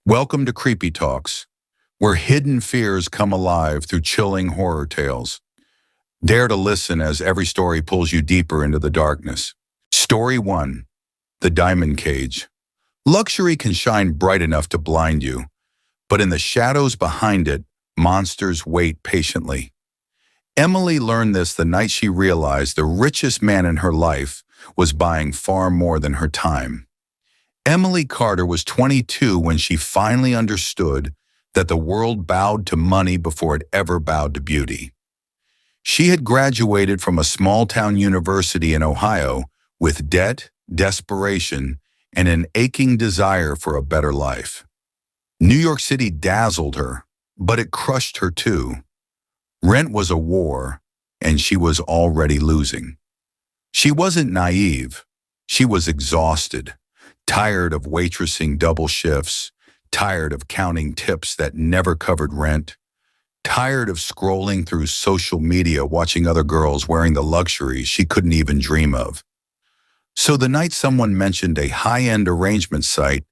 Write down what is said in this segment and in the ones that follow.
Welcome to Creepytalks, where hidden fears come alive through chilling horror tales. Dare to listen as every story pulls you deeper into the darkness. Story 1. The Diamond Cage. Luxury can shine bright enough to blind you, but in the shadows behind it, monsters wait patiently. Emily learned this the night she realized the richest man in her life was buying far more than her time. Emily Carter was 22 when she finally understood that the world bowed to money before it ever bowed to beauty. She had graduated from a small-town university in Ohio with debt, desperation, and an aching desire for a better life. New York City dazzled her, but it crushed her too. Rent was a war, and she was already losing. She wasn't naive. She was exhausted. Tired of waitressing double shifts, tired of counting tips that never covered rent, tired of scrolling through social media watching other girls wearing the luxuries she couldn't even dream of. So the night someone mentioned a high-end arrangement site,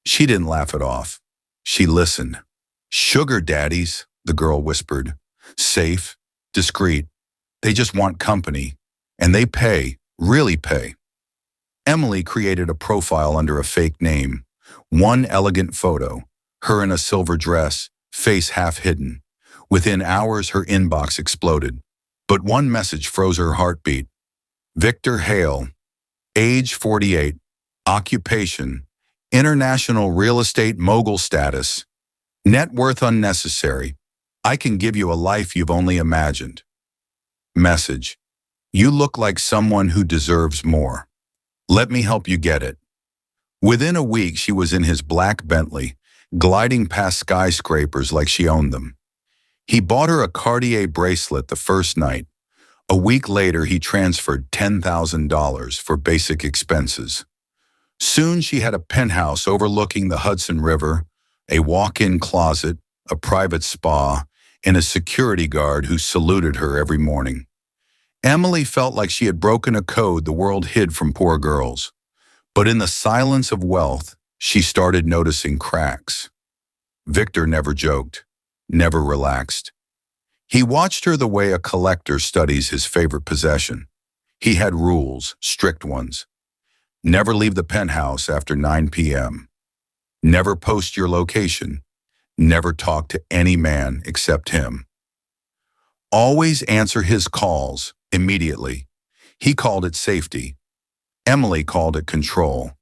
she didn't laugh it off. She listened. "Sugar daddies," the girl whispered. "Safe, discreet. They just want company. And they pay, really pay." Emily created a profile under a fake name. One elegant photo, her in a silver dress, face half hidden. Within hours, her inbox exploded. But one message froze her heartbeat. Victor Hale, age 48, occupation, international real estate mogul status, net worth unnecessary. I can give you a life you've only imagined. Message: you look like someone who deserves more. Let me help you get it. Within a week, she was in his black Bentley, gliding past skyscrapers like she owned them. He bought her a Cartier bracelet the first night. A week later, he transferred $10,000 for basic expenses. Soon, she had a penthouse overlooking the Hudson River, a walk-in closet, a private spa, and a security guard who saluted her every morning. Emily felt like she had broken a code the world hid from poor girls. But in the silence of wealth, she started noticing cracks. Victor never joked, never relaxed. He watched her the way a collector studies his favorite possession. He had rules, strict ones. Never leave the penthouse after 9 p.m. Never post your location. Never talk to any man except him. Always answer his calls immediately. He called it safety. Emily called it control.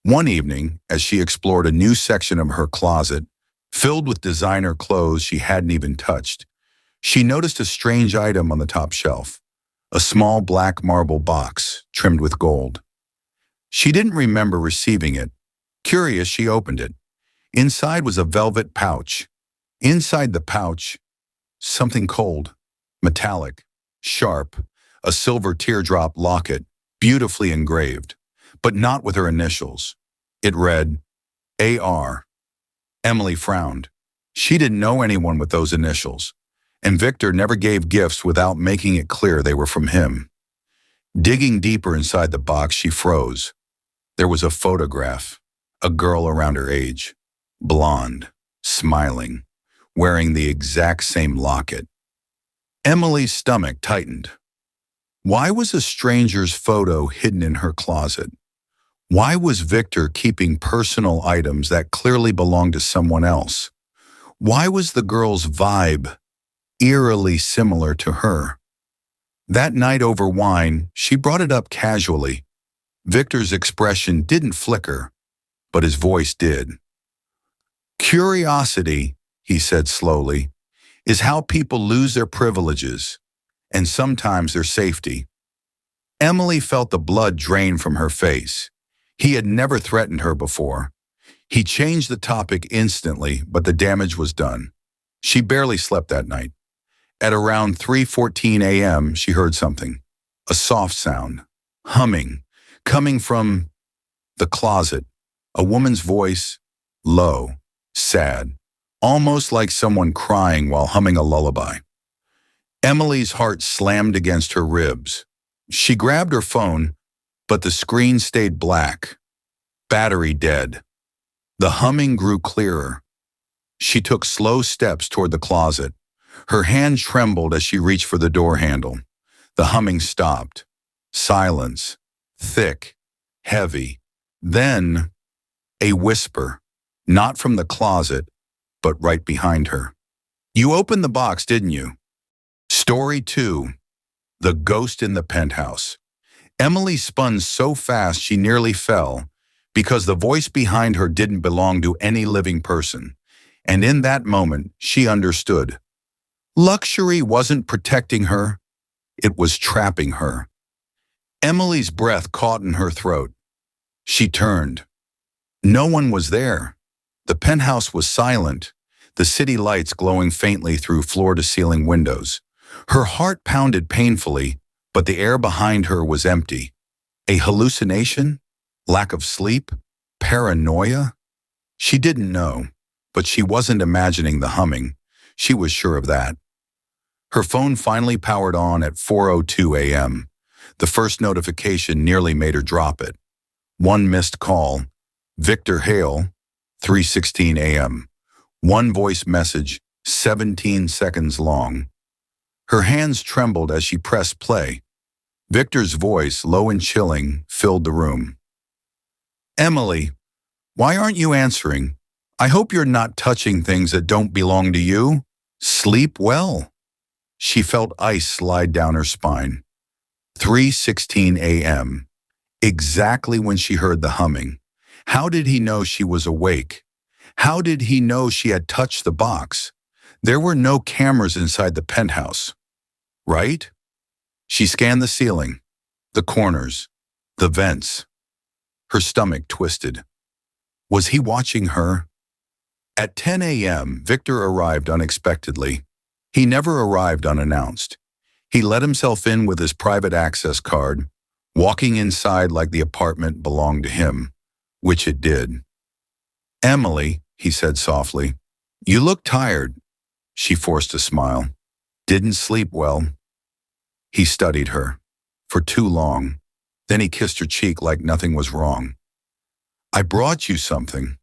One evening, as she explored a new section of her closet, filled with designer clothes she hadn't even touched, she noticed a strange item on the top shelf, a small black marble box trimmed with gold. She didn't remember receiving it. Curious, she opened it. Inside was a velvet pouch. Inside the pouch, something cold, metallic, sharp, a silver teardrop locket, beautifully engraved, but not with her initials. It read, A.R. Emily frowned. She didn't know anyone with those initials, and Victor never gave gifts without making it clear they were from him. Digging deeper inside the box, she froze. There was a photograph, a girl around her age, blonde, smiling, wearing the exact same locket. Emily's stomach tightened. Why was a stranger's photo hidden in her closet? Why was Victor keeping personal items that clearly belonged to someone else? Why was the girl's vibe eerily similar to her? That night over wine, she brought it up casually. Victor's expression didn't flicker, but his voice did. "Curiosity," he said slowly, "is how people lose their privileges, and sometimes their safety." Emily felt the blood drain from her face. He had never threatened her before. He changed the topic instantly, but the damage was done. She barely slept that night. At around 3:14 a.m., she heard something, a soft sound, humming, coming from the closet, a woman's voice, low, sad, almost like someone crying while humming a lullaby. Emily's heart slammed against her ribs. She grabbed her phone, but the screen stayed black. Battery dead. The humming grew clearer. She took slow steps toward the closet. Her hand trembled as she reached for the door handle. The humming stopped. Silence. Thick. Heavy. Then, a whisper. Not from the closet, but right behind her. "You opened the box, didn't you?" Story 2. The Ghost in the Penthouse. Emily spun so fast she nearly fell because the voice behind her didn't belong to any living person. And in that moment, she understood. Luxury wasn't protecting her, it was trapping her. Emily's breath caught in her throat. She turned. No one was there. The penthouse was silent, the city lights glowing faintly through floor-to-ceiling windows. Her heart pounded painfully, but the air behind her was empty. A hallucination? Lack of sleep? Paranoia? She didn't know, but she wasn't imagining the humming. She was sure of that. Her phone finally powered on at 4:02 a.m. The first notification nearly made her drop it. One missed call. Victor Hale, 3:16 a.m. One voice message, 17 seconds long. Her hands trembled as she pressed play. Victor's voice, low and chilling, filled the room. "Emily, why aren't you answering? I hope you're not touching things that don't belong to you. Sleep well." She felt ice slide down her spine. 3:16 a.m. Exactly when she heard the humming. How did he know she was awake? How did he know she had touched the box? There were no cameras inside the penthouse. Right? She scanned the ceiling, the corners, the vents. Her stomach twisted. Was he watching her? At 10 a.m., Victor arrived unexpectedly. He never arrived unannounced. He let himself in with his private access card, walking inside like the apartment belonged to him, which it did. "Emily," he said softly, "you look tired." She forced a smile. "Didn't sleep well." He studied her. For too long. Then he kissed her cheek like nothing was wrong. "I brought you something."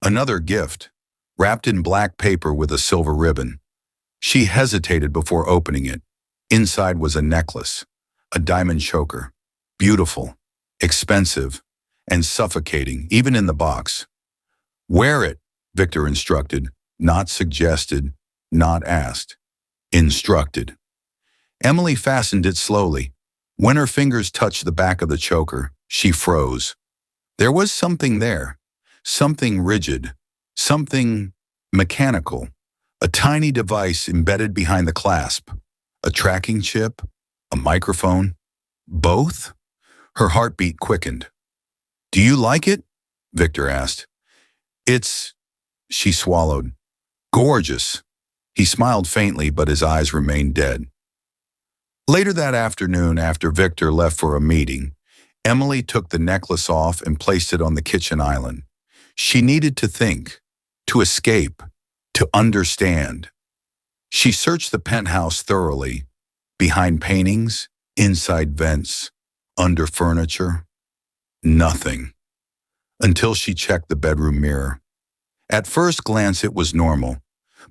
Another gift, wrapped in black paper with a silver ribbon. She hesitated before opening it. Inside was a necklace, a diamond choker. Beautiful, expensive, and suffocating, even in the box. "Wear it," Victor instructed, not suggested, not asked. Instructed. Emily fastened it slowly. When her fingers touched the back of the choker, she froze. There was something there, something rigid, something mechanical, a tiny device embedded behind the clasp, a tracking chip, a microphone. Both? Her heartbeat quickened. "Do you like it?" Victor asked. "It's," she swallowed. "Gorgeous." He smiled faintly, but his eyes remained dead. Later that afternoon, after Victor left for a meeting, Emily took the necklace off and placed it on the kitchen island. She needed to think, to escape, to understand. She searched the penthouse thoroughly, behind paintings, inside vents, under furniture. Nothing. Until she checked the bedroom mirror. At first glance, it was normal,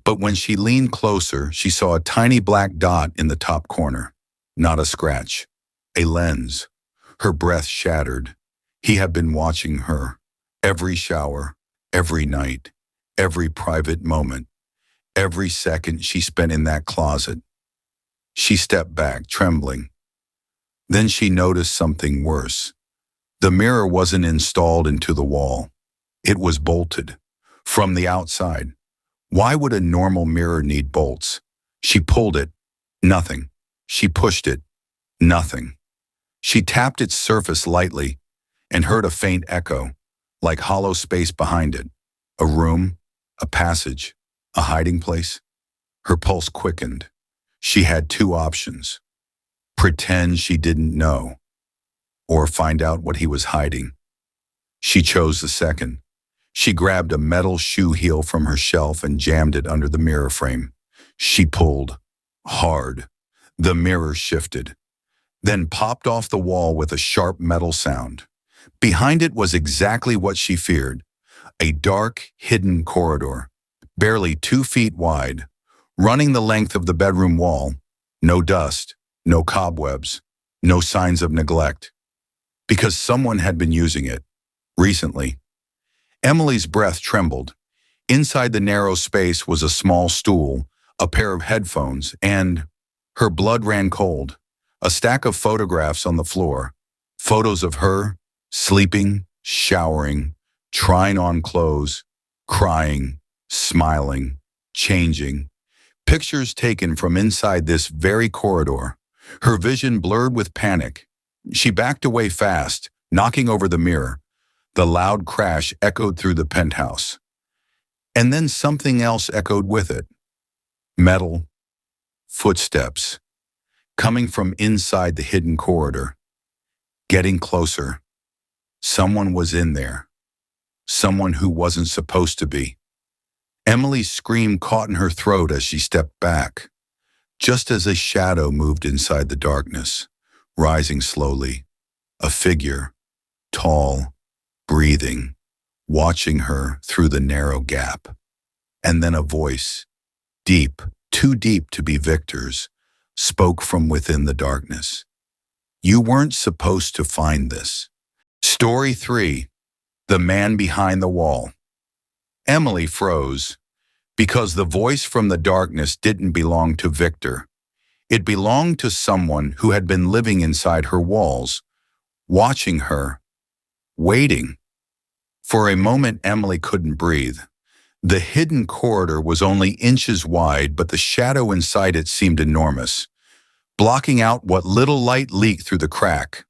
but when she leaned closer, she saw a tiny black dot in the top corner. Not a scratch. A lens. Her breath shattered. He had been watching her. Every shower, every night, every private moment, every second she spent in that closet. She stepped back, trembling. Then she noticed something worse. The mirror wasn't installed into the wall. It was bolted. From the outside. Why would a normal mirror need bolts? She pulled it. Nothing. She pushed it. Nothing. She tapped its surface lightly and heard a faint echo, like hollow space behind it. A room, a passage, a hiding place. Her pulse quickened. She had two options. Pretend she didn't know, or find out what he was hiding. She chose the second. She grabbed a metal shoe heel from her shelf and jammed it under the mirror frame. She pulled. Hard. The mirror shifted, then popped off the wall with a sharp metal sound. Behind it was exactly what she feared, A dark, hidden corridor, barely 2 feet wide, running the length of the bedroom wall. No dust, no cobwebs, no signs of neglect. Because someone had been using it. Recently. Emily's breath trembled. Inside the narrow space was a small stool, a pair of headphones, and her blood ran cold. A stack of photographs on the floor. Photos of her, sleeping, showering, trying on clothes, crying, smiling, changing. Pictures taken from inside this very corridor. Her vision blurred with panic. She backed away fast, knocking over the mirror. The loud crash echoed through the penthouse. And then something else echoed with it. Metal, footsteps, coming from inside the hidden corridor. Getting closer. Someone was in there. Someone who wasn't supposed to be. Emily's scream caught in her throat as she stepped back, just as a shadow moved inside the darkness, rising slowly. A figure, tall, breathing, watching her through the narrow gap. And then a voice, deep, too deep to be Victor's, spoke from within the darkness. You weren't supposed to find this. Story 3. The Man Behind the Wall. Emily froze, because the voice from the darkness didn't belong to Victor. It belonged to someone who had been living inside her walls, watching her, waiting. For a moment, Emily couldn't breathe. The hidden corridor was only inches wide, but the shadow inside it seemed enormous, blocking out what little light leaked through the crack.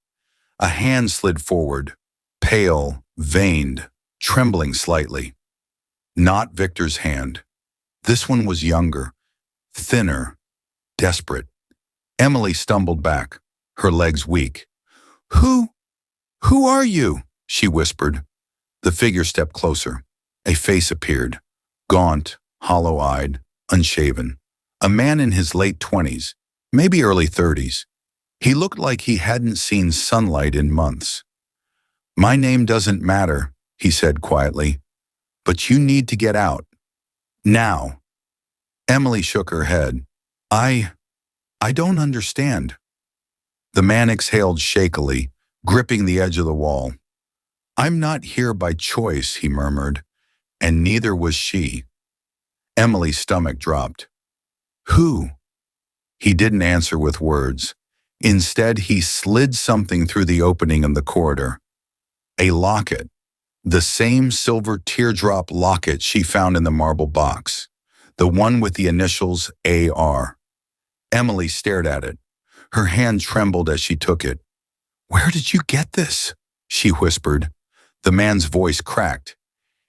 A hand slid forward, pale, veined, trembling slightly. Not Victor's hand. This one was younger, thinner, desperate. Emily stumbled back, her legs weak. Who are you?" she whispered. The figure stepped closer. A face appeared, gaunt, hollow-eyed, unshaven. A man in his late 20s, maybe early 30s. He looked like he hadn't seen sunlight in months. "My name doesn't matter," he said quietly, "but you need to get out. Now." Emily shook her head. I don't understand." The man exhaled shakily, gripping the edge of the wall. "I'm not here by choice," he murmured, "and neither was she." Emily's stomach dropped. "Who?" He didn't answer with words. Instead, he slid something through the opening in the corridor. A locket. The same silver teardrop locket she found in the marble box. The one with the initials AR. Emily stared at it. Her hand trembled as she took it. "Where did you get this?" she whispered. The man's voice cracked.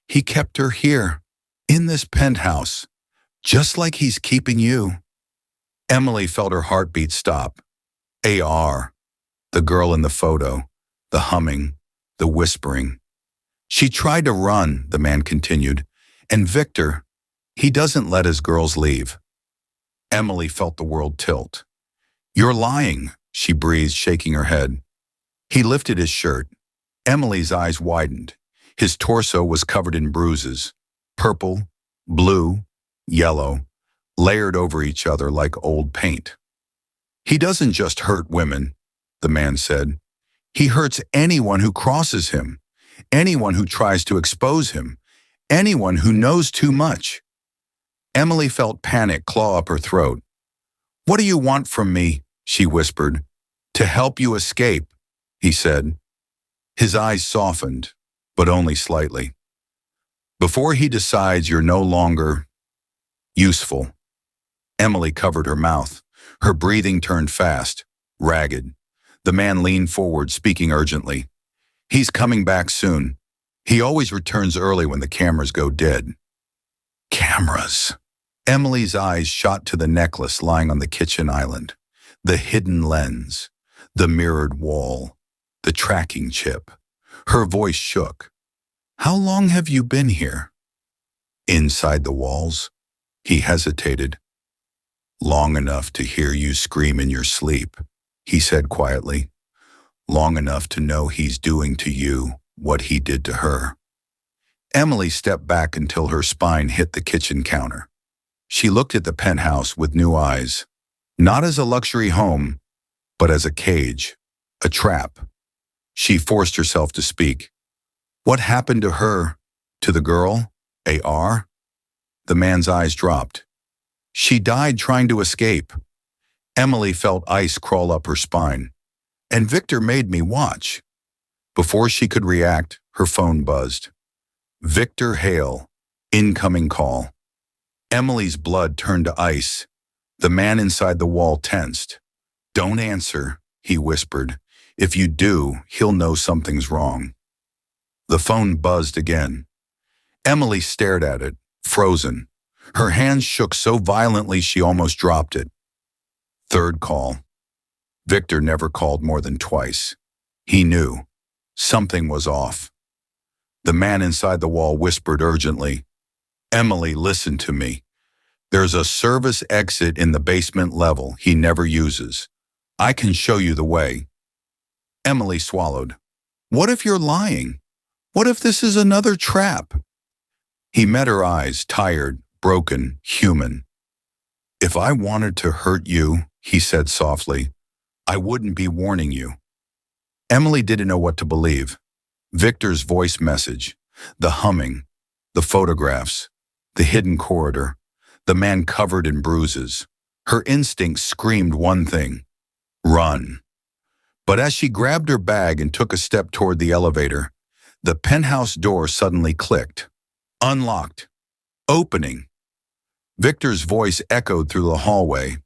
"He kept her here, in this penthouse, just like he's keeping you." Emily felt her heartbeat stop. AR, the girl in the photo, the humming, the whispering. "She tried to run," the man continued, "and Victor, he doesn't let his girls leave." Emily felt the world tilt. "You're lying," she breathed, shaking her head. He lifted his shirt. Emily's eyes widened. His torso was covered in bruises, purple, blue, yellow, layered over each other like old paint. "He doesn't just hurt women," the man said. "He hurts anyone who crosses him, anyone who tries to expose him, anyone who knows too much." Emily felt panic claw up her throat. "What do you want from me?" she whispered. "To help you escape," he said. His eyes softened, but only slightly. "Before he decides you're no longer useful." Emily covered her mouth. Her breathing turned fast, ragged. The man leaned forward, speaking urgently. "He's coming back soon. He always returns early when the cameras go dead." Cameras. Emily's eyes shot to the necklace lying on the kitchen island. The hidden lens, the mirrored wall, the tracking chip. Her voice shook. "How long have you been here?" "Inside the walls." He hesitated. "Long enough to hear you scream in your sleep," he said quietly. "Long enough to know he's doing to you what he did to her." Emily stepped back until her spine hit the kitchen counter. She looked at the penthouse with new eyes, not as a luxury home, but as a cage, a trap. She forced herself to speak. What happened to her? To the girl? AR? The man's eyes dropped. She died trying to escape. Emily felt ice crawl up her spine. And Victor made me watch. Before she could react, her phone buzzed. Victor Hale. Incoming call. Emily's blood turned to ice. The man inside the wall tensed. Don't answer, he whispered. If you do, he'll know something's wrong. The phone buzzed again. Emily stared at it, frozen. Her hands shook so violently she almost dropped it. Third call. Victor never called more than twice. He knew. Something was off. The man inside the wall whispered urgently, Emily, listen to me. There's a service exit in the basement level he never uses. I can show you the way. Emily swallowed. What if you're lying? What if this is another trap? He met her eyes, tired, broken, human. If I wanted to hurt you, he said softly, I wouldn't be warning you. Emily didn't know what to believe. Victor's voice message, the humming, the photographs, the hidden corridor, the man covered in bruises. Her instinct screamed one thing, run. But as she grabbed her bag and took a step toward the elevator, the penthouse door suddenly clicked. Unlocked. Opening. Victor's voice echoed through the hallway,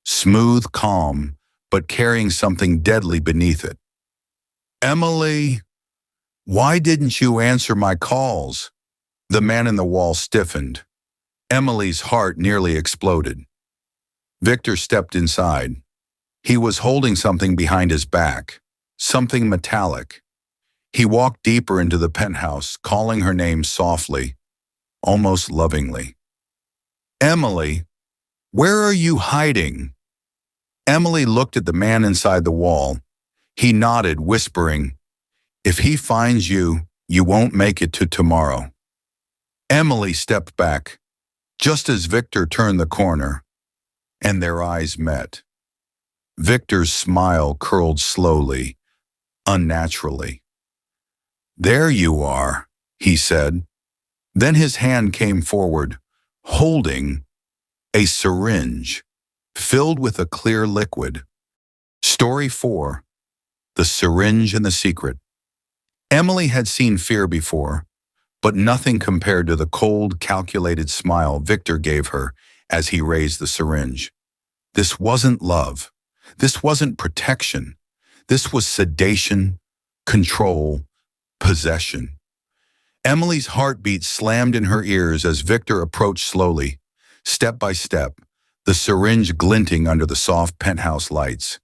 smooth, calm, but carrying something deadly beneath it. Emily, why didn't you answer my calls? The man in the wall stiffened. Emily's heart nearly exploded. Victor stepped inside. He was holding something behind his back, something metallic. He walked deeper into the penthouse, calling her name softly, almost lovingly. Emily, where are you hiding? Emily looked at the man inside the wall. He nodded, whispering, if he finds you, you won't make it to tomorrow. Emily stepped back, just as Victor turned the corner, and their eyes met. Victor's smile curled slowly, unnaturally. There you are, he said. Then his hand came forward, holding a syringe filled with a clear liquid. Story 4. The Syringe and the Secret. Emily had seen fear before, but nothing compared to the cold, calculated smile Victor gave her as he raised the syringe. This wasn't love. This wasn't protection. This was sedation, control, possession. Emily's heartbeat slammed in her ears as Victor approached slowly, step by step, the syringe glinting under the soft penthouse lights.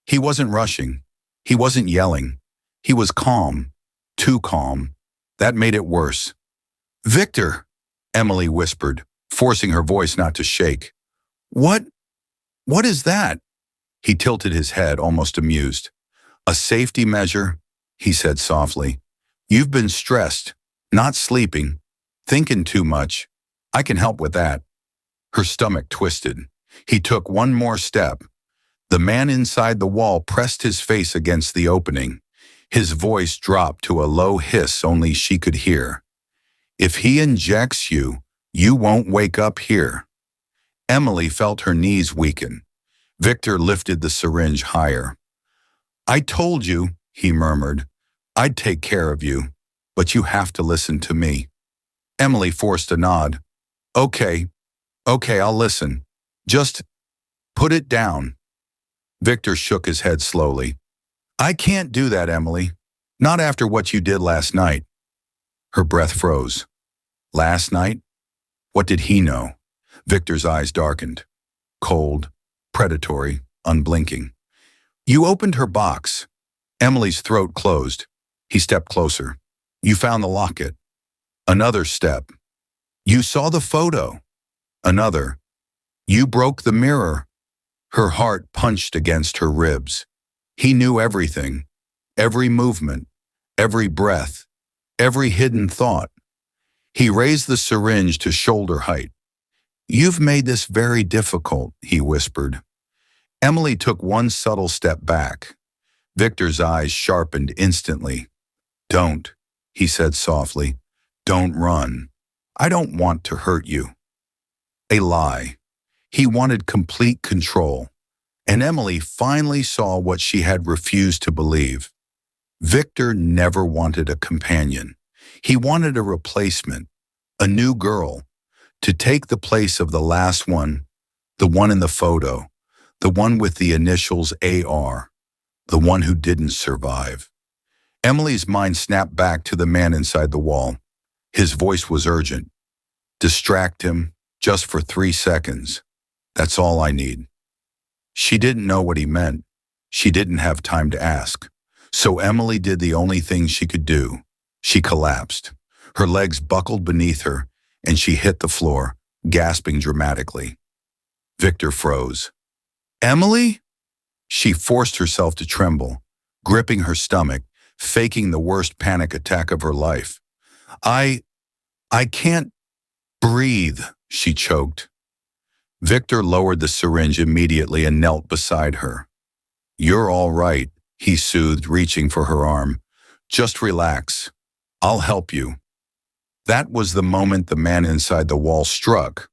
He wasn't rushing. He wasn't yelling. He was calm, too calm. That made it worse. Victor, Emily whispered, forcing her voice not to shake. What is that? He tilted his head, almost amused. A safety measure, he said softly. You've been stressed, not sleeping, thinking too much. I can help with that. Her stomach twisted. He took one more step. The man inside the wall pressed his face against the opening. His voice dropped to a low hiss only she could hear. If he injects you, you won't wake up here. Emily felt her knees weaken. Victor lifted the syringe higher. I told you, he murmured, I'd take care of you, but you have to listen to me. Emily forced a nod. Okay, I'll listen. Just put it down. Victor shook his head slowly. I can't do that, Emily. Not after what you did last night. Her breath froze. Last night? What did he know? Victor's eyes darkened. Cold, predatory, unblinking. You opened her box. Emily's throat closed. He stepped closer. You found the locket. Another step. You saw the photo. Another. You broke the mirror. Her heart punched against her ribs. He knew everything. Every movement. Every breath. Every hidden thought. He raised the syringe to shoulder height. "You've made this very difficult," he whispered. Emily took one subtle step back. Victor's eyes sharpened instantly. "Don't," he said softly. "Don't run. I don't want to hurt you." A lie. He wanted complete control. And Emily finally saw what she had refused to believe. Victor never wanted a companion. He wanted a replacement, a new girl, to take the place of the last one, the one in the photo, the one with the initials AR, the one who didn't survive. Emily's mind snapped back to the man inside the wall. His voice was urgent. "Distract him, just for 3 seconds. That's all I need." She didn't know what he meant. She didn't have time to ask. So Emily did the only thing she could do. She collapsed. Her legs buckled beneath her, and she hit the floor, gasping dramatically. Victor froze. "Emily?" She forced herself to tremble, gripping her stomach, faking the worst panic attack of her life. I can't breathe," she choked. Victor lowered the syringe immediately and knelt beside her. "You're all right," he soothed, reaching for her arm. "Just relax. I'll help you." That was the moment the man inside the wall struck.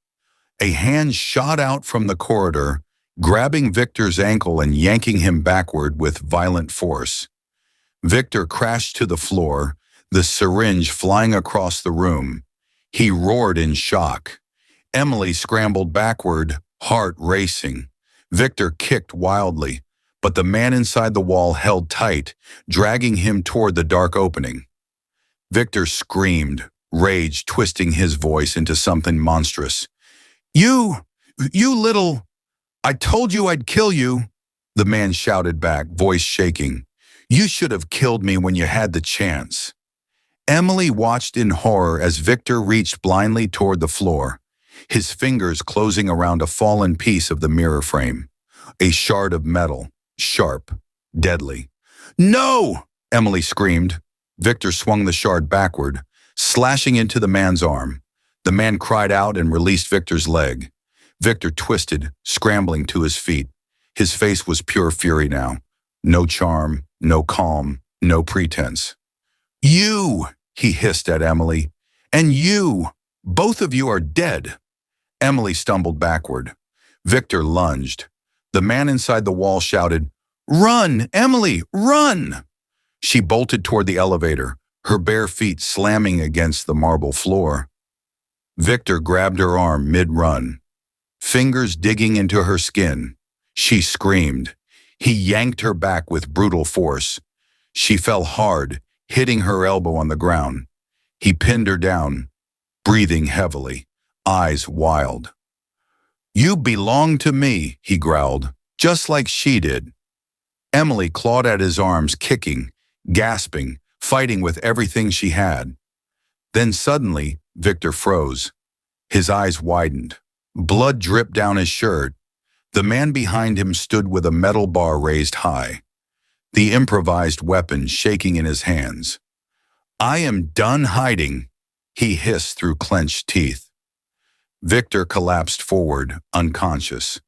A hand shot out from the corridor, grabbing Victor's ankle and yanking him backward with violent force. Victor crashed to the floor, the syringe flying across the room. He roared in shock. Emily scrambled backward, heart racing. Victor kicked wildly, but the man inside the wall held tight, dragging him toward the dark opening. Victor screamed, rage twisting his voice into something monstrous. You little... I told you I'd kill you," the man shouted back, voice shaking. "You should have killed me when you had the chance." Emily watched in horror as Victor reached blindly toward the floor, his fingers closing around a fallen piece of the mirror frame, a shard of metal, sharp, deadly. "No!" Emily screamed. Victor swung the shard backward, slashing into the man's arm. The man cried out and released Victor's leg. Victor twisted, scrambling to his feet. His face was pure fury now. No charm, no calm, no pretense. "You!" he hissed at Emily. "And you! Both of you are dead!" Emily stumbled backward. Victor lunged. The man inside the wall shouted, "Run, Emily, run!" She bolted toward the elevator, her bare feet slamming against the marble floor. Victor grabbed her arm mid-run, fingers digging into her skin. She screamed. He yanked her back with brutal force. She fell hard, hitting her elbow on the ground. He pinned her down, breathing heavily, eyes wild. "You belong to me," he growled, just like she did. Emily clawed at his arms, kicking, gasping, fighting with everything she had. Then suddenly, Victor froze. His eyes widened. Blood dripped down his shirt. The man behind him stood with a metal bar raised high, the improvised weapon shaking in his hands. "I am done hiding," he hissed through clenched teeth. Victor collapsed forward, unconscious.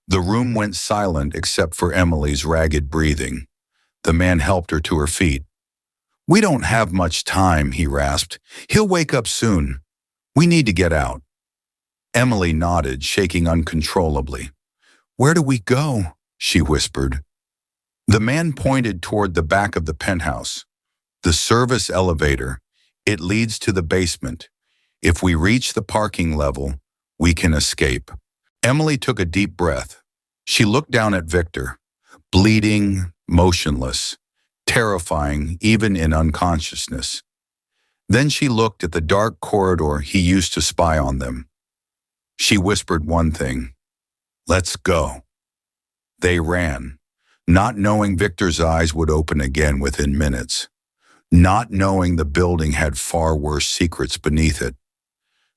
The room went silent except for Emily's ragged breathing. The man helped her to her feet. "We don't have much time," he rasped. "He'll wake up soon. We need to get out." Emily nodded, shaking uncontrollably. "Where do we go?" she whispered. The man pointed toward the back of the penthouse. "The service elevator. It leads to the basement. If we reach the parking level, we can escape." Emily took a deep breath. She looked down at Victor, bleeding, motionless, terrifying even in unconsciousness. Then she looked at the dark corridor he used to spy on them. She whispered one thing, "Let's go." They ran, not knowing Victor's eyes would open again within minutes, not knowing the building had far worse secrets beneath it,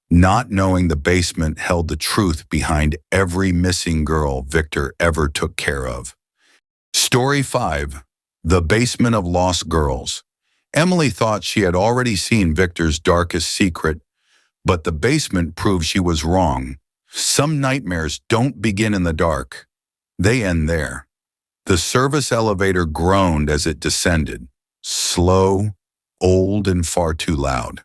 not knowing the basement held the truth behind every missing girl Victor ever took care of. Story 5. The Basement of Lost Girls. Emily thought she had already seen Victor's darkest secret, But the basement proved she was wrong. Some nightmares don't begin in the dark. They end there. The service elevator groaned as it descended. Slow, old, and far too loud.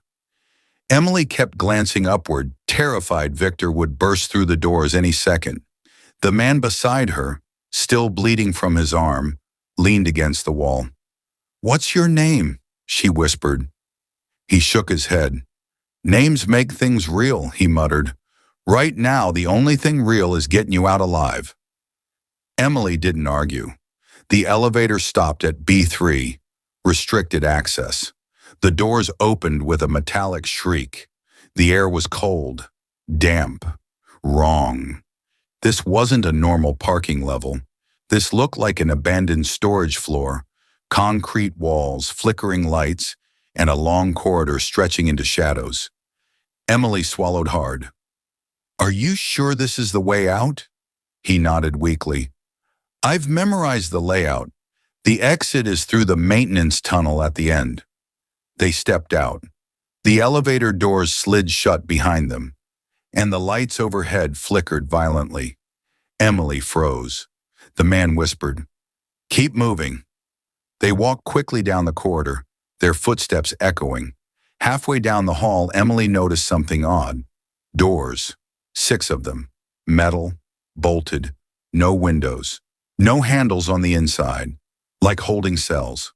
Emily kept glancing upward, terrified Victor would burst through the doors any second. The man beside her, still bleeding from his arm, leaned against the wall. "What's your name?" she whispered. He shook his head. "Names make things real," he muttered. "Right now, the only thing real is getting you out alive." Emily didn't argue. The elevator stopped at B3, restricted access. The doors opened with a metallic shriek. The air was cold, damp, wrong. This wasn't a normal parking level. This looked like an abandoned storage floor, concrete walls, flickering lights, and a long corridor stretching into shadows. Emily swallowed hard. "Are you sure this is the way out?" He nodded weakly. "I've memorized the layout. The exit is through the maintenance tunnel at the end." They stepped out. The elevator doors slid shut behind them, and the lights overhead flickered violently. Emily froze. The man whispered, "Keep moving." They walked quickly down the corridor, their footsteps echoing. Halfway down the hall, Emily noticed something odd. Doors, 6 of them, metal, bolted, no windows, no handles on the inside, like holding cells.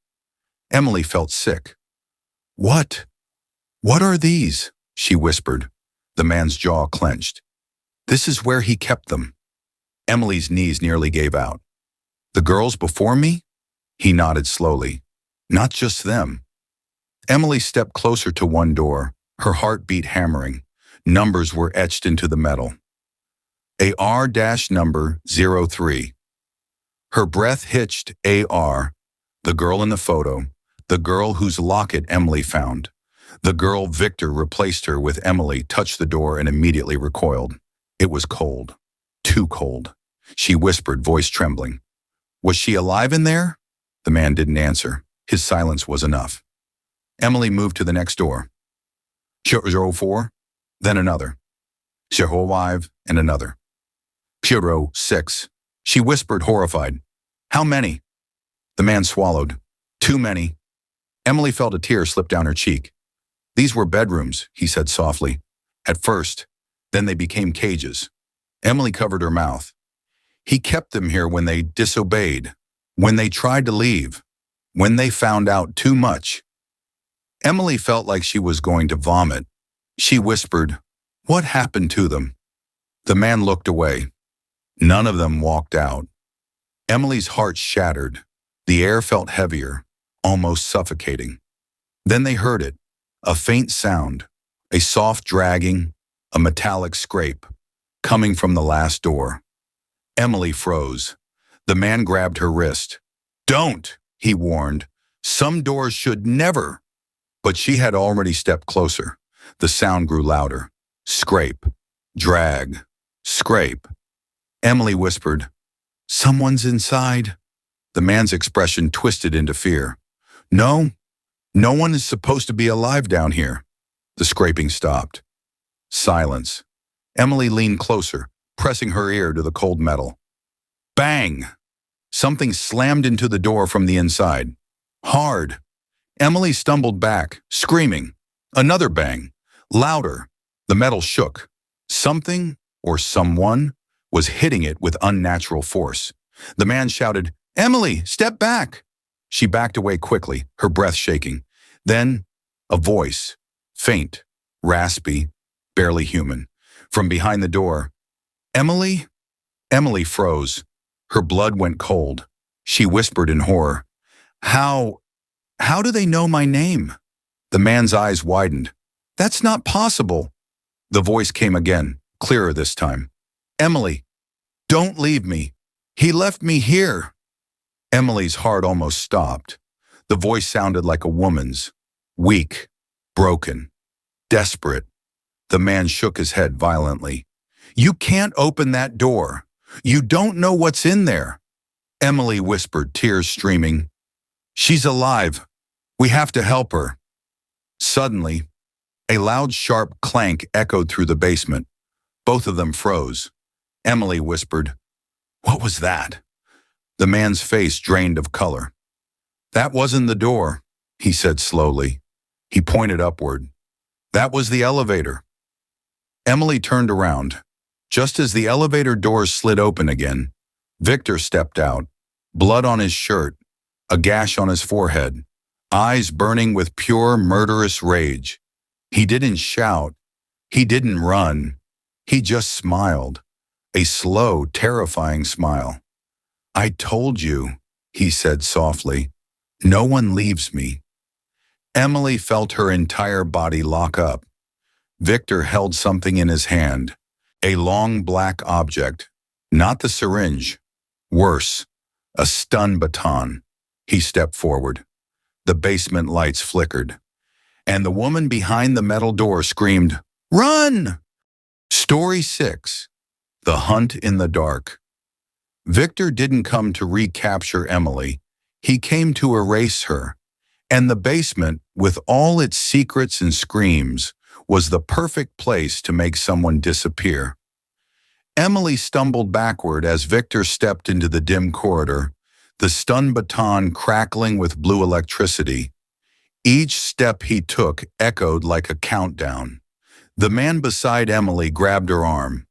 Emily felt sick. What are these?" she whispered. The man's jaw clenched. "This is where he kept them." Emily's knees nearly gave out. "The girls before me?" He nodded slowly. "Not just them." Emily stepped closer to one door, her heartbeat hammering. Numbers were etched into the metal. AR-number 03. Her breath hitched. AR, the girl in the photo, the girl whose locket Emily found. The girl Victor replaced her with. Emily touched the door and immediately recoiled. It was cold. Too cold. She whispered, voice trembling. "Was she alive in there?" The man didn't answer. His silence was enough. Emily moved to the next door. 04, then another. 05, and another. 06. She whispered, horrified. "How many?" The man swallowed. "Too many." Emily felt a tear slip down her cheek. "These were bedrooms," he said softly. "At first, then they became cages." Emily covered her mouth. "He kept them here when they disobeyed, when they tried to leave, when they found out too much." Emily felt like she was going to vomit. She whispered, "What happened to them?" The man looked away. None of them walked out. Emily's heart shattered. The air felt heavier, almost suffocating. Then they heard it, a faint sound, a soft dragging, a metallic scrape, coming from the last door. Emily froze. The man grabbed her wrist. "Don't," he warned. "Some doors should never." But she had already stepped closer. The sound grew louder. Scrape, drag, scrape. Emily whispered, "Someone's inside." The man's expression twisted into fear. No one is supposed to be alive down here." The scraping stopped. Silence. Emily leaned closer, pressing her ear to the cold metal. Bang! Something slammed into the door from the inside. Hard. Emily stumbled back, screaming. Another bang. Louder. The metal shook. Something, or someone, was hitting it with unnatural force. The man shouted, "Emily, step back!" She backed away quickly, her breath shaking. Then, a voice, faint, raspy, barely human, from behind the door. "Emily?" Emily froze. Her blood went cold. She whispered in horror, How do they know my name?" The man's eyes widened. "That's not possible." The voice came again, clearer this time. "Emily, don't leave me. He left me here." Emily's heart almost stopped. The voice sounded like a woman's, weak, broken, desperate. The man shook his head violently. "You can't open that door. You don't know what's in there." Emily whispered, tears streaming. "She's alive. We have to help her." Suddenly, A loud, sharp clank echoed through the basement. Both of them froze. Emily whispered, "What was that?" The man's face drained of color. "That wasn't the door," he said slowly. He pointed upward. "That was the elevator." Emily turned around. Just as the elevator doors slid open again, Victor stepped out, blood on his shirt, a gash on his forehead, eyes burning with pure murderous rage. He didn't shout. He didn't run. He just smiled, a slow, terrifying smile. "I told you," he said softly. "No one leaves me." Emily felt her entire body lock up. Victor held something in his hand, a long black object, not the syringe. Worse, a stun baton. He stepped forward. The basement lights flickered, and the woman behind the metal door screamed, "Run!" Story 6. The Hunt in the Dark. Victor didn't come to recapture Emily. He came to erase her. And the basement, with all its secrets and screams, was the perfect place to make someone disappear. Emily stumbled backward as Victor stepped into the dim corridor, the stun baton crackling with blue electricity. Each step he took echoed like a countdown. The man beside Emily grabbed her arm.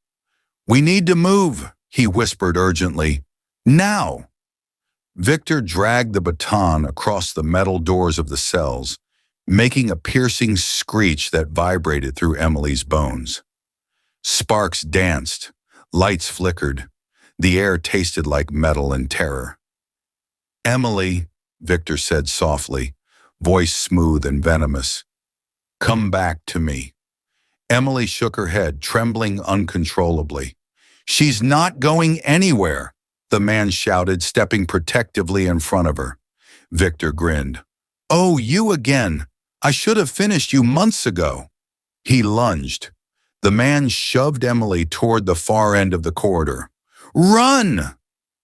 "We need to move," he whispered urgently. "Now!" Victor dragged the baton across the metal doors of the cells, making a piercing screech that vibrated through Emily's bones. Sparks danced, lights flickered. The air tasted like metal and terror. "Emily," Victor said softly, voice smooth and venomous. "Come back to me." Emily shook her head, trembling uncontrollably. "She's not going anywhere," the man shouted, stepping protectively in front of her. Victor grinned. "Oh, you again. I should have finished you months ago." He lunged. The man shoved Emily toward the far end of the corridor. "Run!"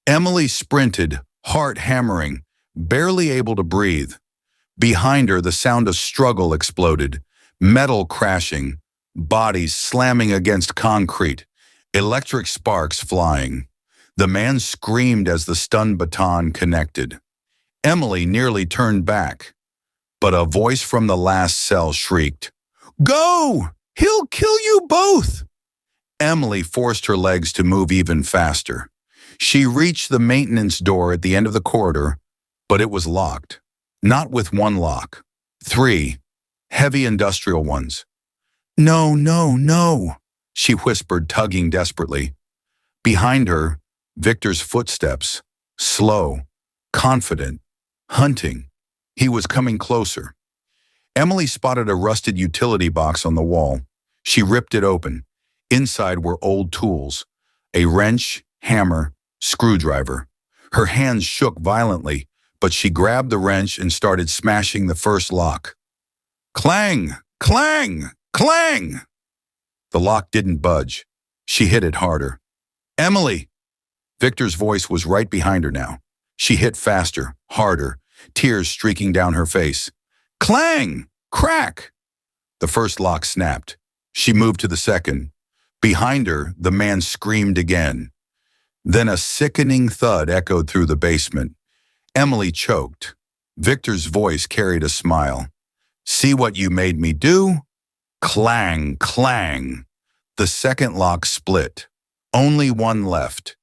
Emily sprinted, heart hammering, barely able to breathe. Behind her, the sound of struggle exploded, metal crashing, bodies slamming against concrete, electric sparks flying. The man screamed as the stun baton connected. Emily nearly turned back, but a voice from the last cell shrieked, "Go! He'll kill you both!" Emily forced her legs to move even faster. She reached the maintenance door at the end of the corridor, but it was locked. Not with one lock. 3 heavy industrial ones. "No, no, no," she whispered, tugging desperately. Behind her, Victor's footsteps, slow, confident, hunting. He was coming closer. Emily spotted a rusted utility box on the wall. She ripped it open. Inside were old tools, a wrench, hammer, screwdriver. Her hands shook violently, but she grabbed the wrench and started smashing the first lock. Clang! Clang! Clang! The lock didn't budge. She hit it harder. "Emily!" Victor's voice was right behind her now. She hit faster, harder, tears streaking down her face. Clang! Crack! The first lock snapped. She moved to the second. Behind her, the man screamed again. Then a sickening thud echoed through the basement. Emily choked. Victor's voice carried a smile. "See what you made me do?" Clang, clang. The second lock split. Only one left.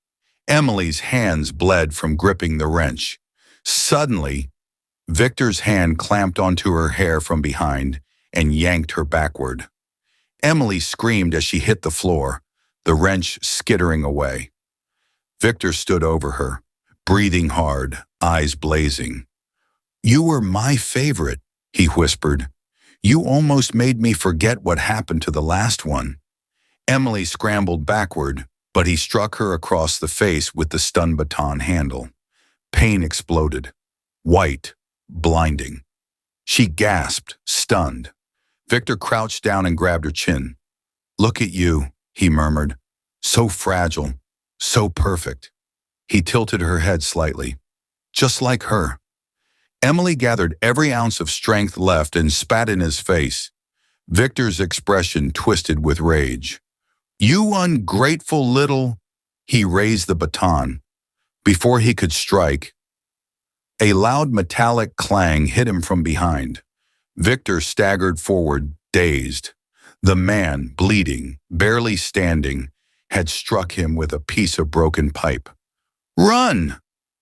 Emily's hands bled from gripping the wrench. Suddenly, Victor's hand clamped onto her hair from behind and yanked her backward. Emily screamed as she hit the floor, the wrench skittering away. Victor stood over her, breathing hard, eyes blazing. "You were my favorite," he whispered. "You almost made me forget what happened to the last one." Emily scrambled backward, but he struck her across the face with the stun baton handle. Pain exploded. White, blinding. She gasped, stunned. Victor crouched down and grabbed her chin. "Look at you," he murmured. "So fragile, so perfect." He tilted her head slightly. "Just like her." Emily gathered every ounce of strength left and spat in his face. Victor's expression twisted with rage. You ungrateful little... He raised the baton. Before he could strike, a loud metallic clang hit him from behind. Victor staggered forward, dazed. The man, bleeding, barely standing, had struck him with a piece of broken pipe. Run!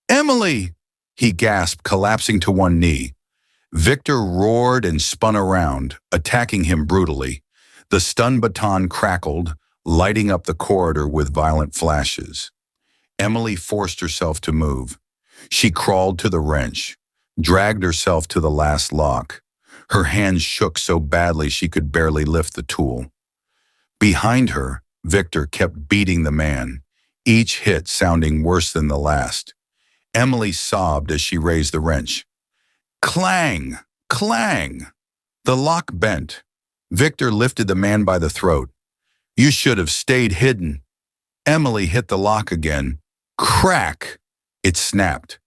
Emily! He gasped, collapsing to one knee. Victor roared and spun around, attacking him brutally. The stun baton crackled, lighting up the corridor with violent flashes. Emily forced herself to move. She crawled to the wrench, dragged herself to the last lock. Her hands shook so badly she could barely lift the tool. Behind her, Victor kept beating the man, each hit sounding worse than the last. Emily sobbed as she raised the wrench. Clang! Clang! The lock bent. Victor lifted the man by the throat. You should have stayed hidden. Emily hit the lock again. Crack! It snapped.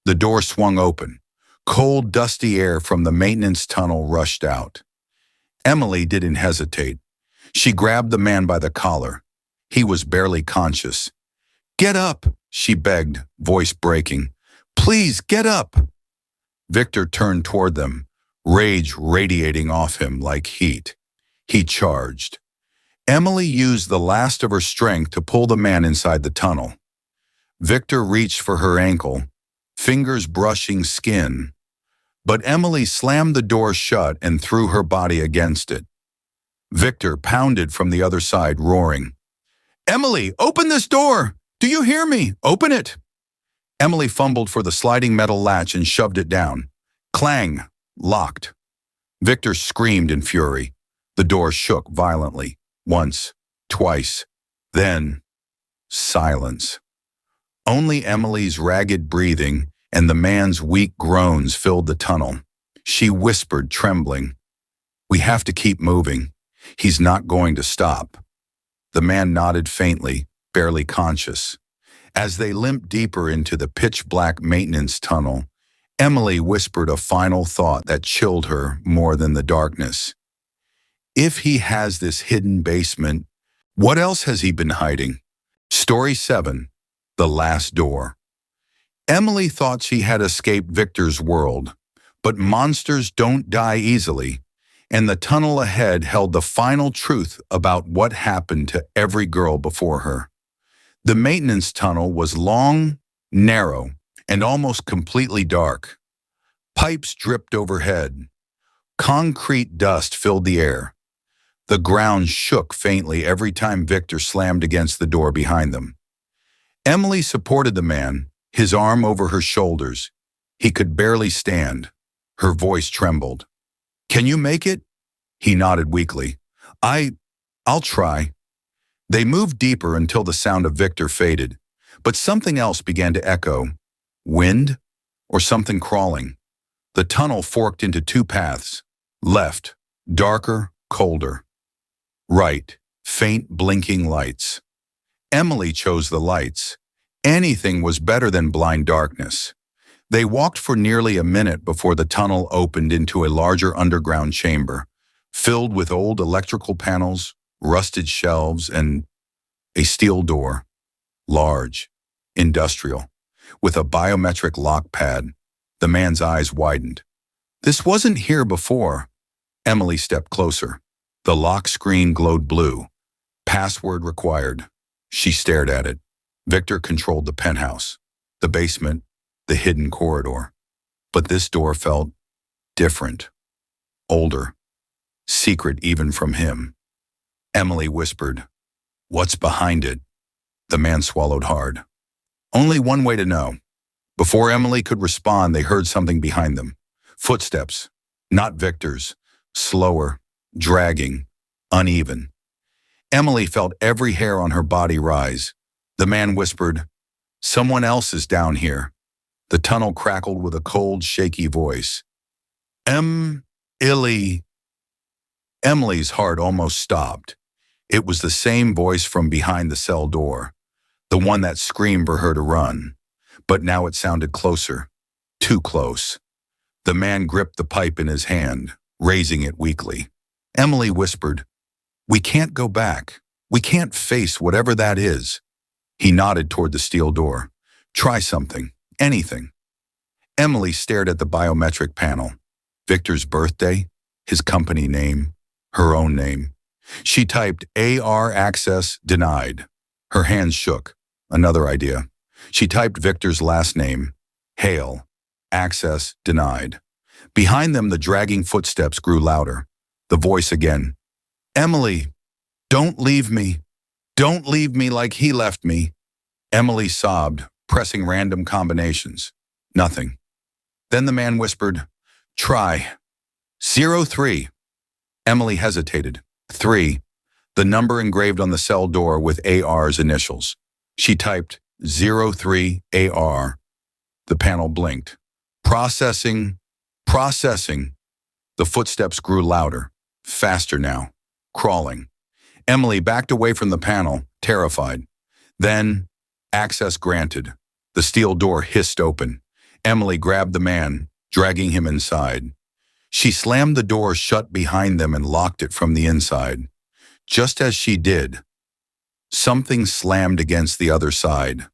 The door swung open. Cold, dusty air from the maintenance tunnel rushed out. Emily didn't hesitate. She grabbed the man by the collar. He was barely conscious. Get up, she begged, voice breaking. Please, get up. Victor turned toward them, rage radiating off him like heat. He charged. Emily used the last of her strength to pull the man inside the tunnel. Victor reached for her ankle, fingers brushing skin. But Emily slammed the door shut and threw her body against it. Victor pounded from the other side, roaring, Emily, open this door! Do you hear me? Open it! Emily fumbled for the sliding metal latch and shoved it down. Clang! Locked. Victor screamed in fury. The door shook violently. Once, twice, then silence. Only Emily's ragged breathing and the man's weak groans filled the tunnel. She whispered, trembling, We have to keep moving. He's not going to stop. The man nodded faintly, barely conscious. As they limped deeper into the pitch-black maintenance tunnel, Emily whispered a final thought that chilled her more than the darkness. If he has this hidden basement, what else has he been hiding? Story 7. The Last Door. Emily thought she had escaped Victor's world, but monsters don't die easily, and the tunnel ahead held the final truth about what happened to every girl before her. The maintenance tunnel was long, narrow, and almost completely dark. Pipes dripped overhead. Concrete dust filled the air. The ground shook faintly every time Victor slammed against the door behind them. Emily supported the man, his arm over her shoulders. He could barely stand. Her voice trembled. Can you make it? He nodded weakly. I'll try. They moved deeper until the sound of Victor faded, but something else began to echo. Wind? Or something crawling? The tunnel forked into two paths. Left, darker, colder. Right, faint blinking lights. Emily chose the lights. Anything was better than blind darkness. They walked for nearly a minute before the tunnel opened into a larger underground chamber, filled with old electrical panels, rusted shelves, and a steel door. Large, industrial, with a biometric lock pad. The man's eyes widened. This wasn't here before. Emily stepped closer. The lock screen glowed blue. Password required. She stared at it. Victor controlled the penthouse, the basement, the hidden corridor. But this door felt different, older, secret even from him. Emily whispered, What's behind it? The man swallowed hard. Only one way to know. Before Emily could respond, they heard something behind them. Footsteps, not Victor's, slower, dragging, uneven. Emily felt every hair on her body rise. The man whispered, Someone else is down here. The tunnel crackled with a cold, shaky voice. Illy. Emily's heart almost stopped. It was the same voice from behind the cell door, the one that screamed for her to run. But now it sounded closer, too close. The man gripped the pipe in his hand, raising it weakly. Emily whispered, "We can't go back. We can't face whatever that is." He nodded toward the steel door. "Try something. Anything." Emily stared at the biometric panel. Victor's birthday, his company name, her own name. She typed AR access denied. Her hands shook. Another idea. She typed Victor's last name, Hale. Access denied. Behind them, the dragging footsteps grew louder. The voice again. "Emily, don't leave me. Don't leave me like he left me." Emily sobbed, pressing random combinations. Nothing. Then the man whispered, "Try. 03. Emily hesitated. 3. The number engraved on the cell door with AR's initials. She typed 03AR. The panel blinked. Processing. Processing. The footsteps grew louder, faster now, crawling. Emily backed away from the panel, terrified. Then, access granted. The steel door hissed open. Emily grabbed the man, dragging him inside. She slammed the door shut behind them and locked it from the inside. Just as she did, something slammed against the other side.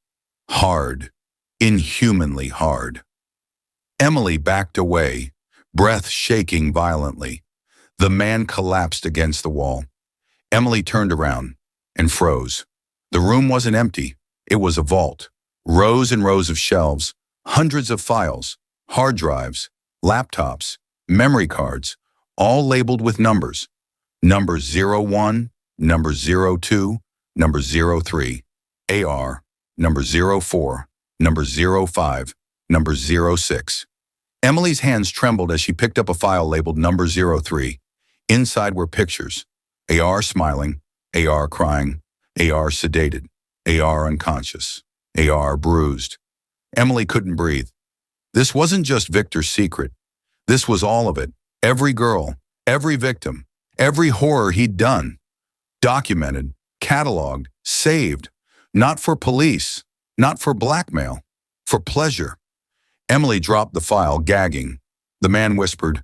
Hard, inhumanly hard. Emily backed away, breath shaking violently. The man collapsed against the wall. Emily turned around and froze. The room wasn't empty. It was a vault. Rows and rows of shelves, hundreds of files, hard drives, laptops, memory cards, all labeled with numbers. Number 01, number 02, number 03, AR, number 04, number 05, number 06. Emily's hands trembled as she picked up a file labeled number 03. Inside were pictures. AR smiling, AR crying, AR sedated, AR unconscious, AR bruised. Emily couldn't breathe. This wasn't just Victor's secret. This was all of it. Every girl, every victim, every horror he'd done. Documented, cataloged, saved. Not for police, not for blackmail, for pleasure. Emily dropped the file, gagging. The man whispered,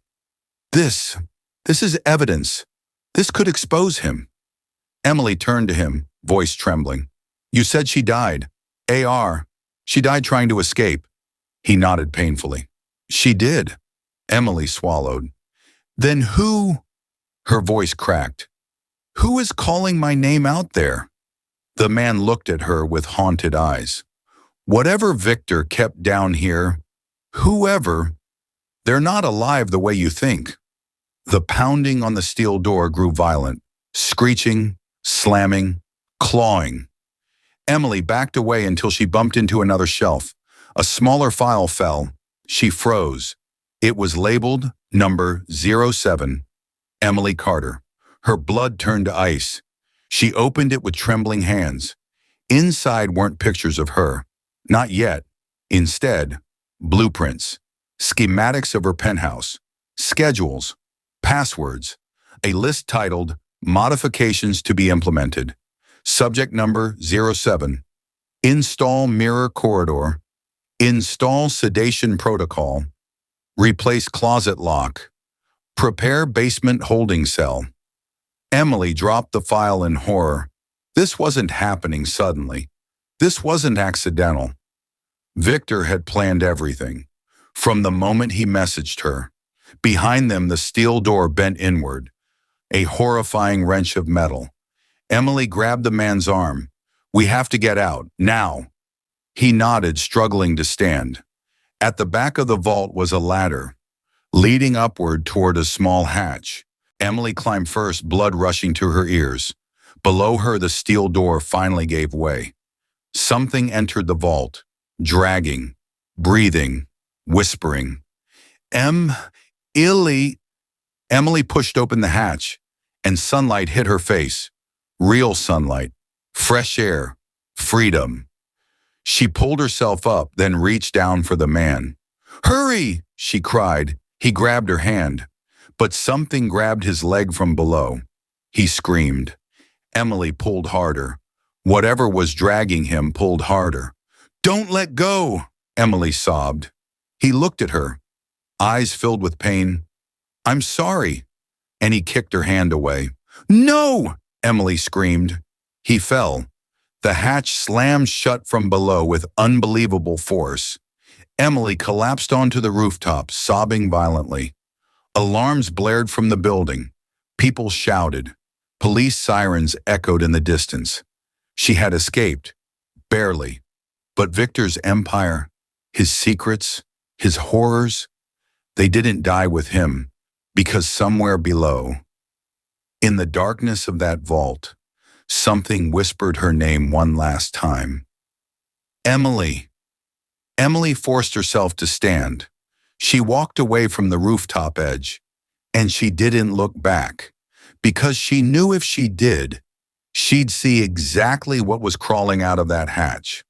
This is evidence. This could expose him." Emily turned to him, voice trembling. "You said she died. AR. She died trying to escape." He nodded painfully. "She did." Emily swallowed. "Then who?" Her voice cracked. "Who is calling my name out there?" The man looked at her with haunted eyes. "Whatever Victor kept down here, whoever, they're not alive the way you think." The pounding on the steel door grew violent, screeching, slamming, clawing. Emily backed away until she bumped into another shelf. A smaller file fell. She froze. It was labeled number 07, Emily Carter. Her blood turned to ice. She opened it with trembling hands. Inside weren't pictures of her. Not yet. Instead, blueprints, schematics of her penthouse, schedules, passwords, a list titled Modifications to be Implemented. Subject number 07. Install mirror corridor. Install sedation protocol. Replace closet lock. Prepare basement holding cell. Emily dropped the file in horror. This wasn't happening suddenly. This wasn't accidental. Victor had planned everything. From the moment he messaged her. Behind them, the steel door bent inward. A horrifying wrench of metal. Emily grabbed the man's arm. "We have to get out, now." He nodded, struggling to stand. At the back of the vault was a ladder, leading upward toward a small hatch. Emily climbed first, blood rushing to her ears. Below her, the steel door finally gave way. Something entered the vault, dragging, breathing, whispering. Illy. Emily pushed open the hatch, and sunlight hit her face. Real sunlight, fresh air, freedom. She pulled herself up, then reached down for the man. "Hurry!" she cried. He grabbed her hand, but something grabbed his leg from below. He screamed. Emily pulled harder. Whatever was dragging him pulled harder. "Don't let go!" Emily sobbed. He looked at her, eyes filled with pain. "I'm sorry." and he kicked her hand away. "No!" Emily screamed. He fell. The hatch slammed shut from below with unbelievable force. Emily collapsed onto the rooftop, sobbing violently. Alarms blared from the building. People shouted. Police sirens echoed in the distance. She had escaped, barely. But Victor's empire, his secrets, his horrors, they didn't die with him, because somewhere below, in the darkness of that vault, something whispered her name one last time. Emily. Emily forced herself to stand. She walked away from the rooftop edge, and she didn't look back, because she knew if she did, she'd see exactly what was crawling out of that hatch.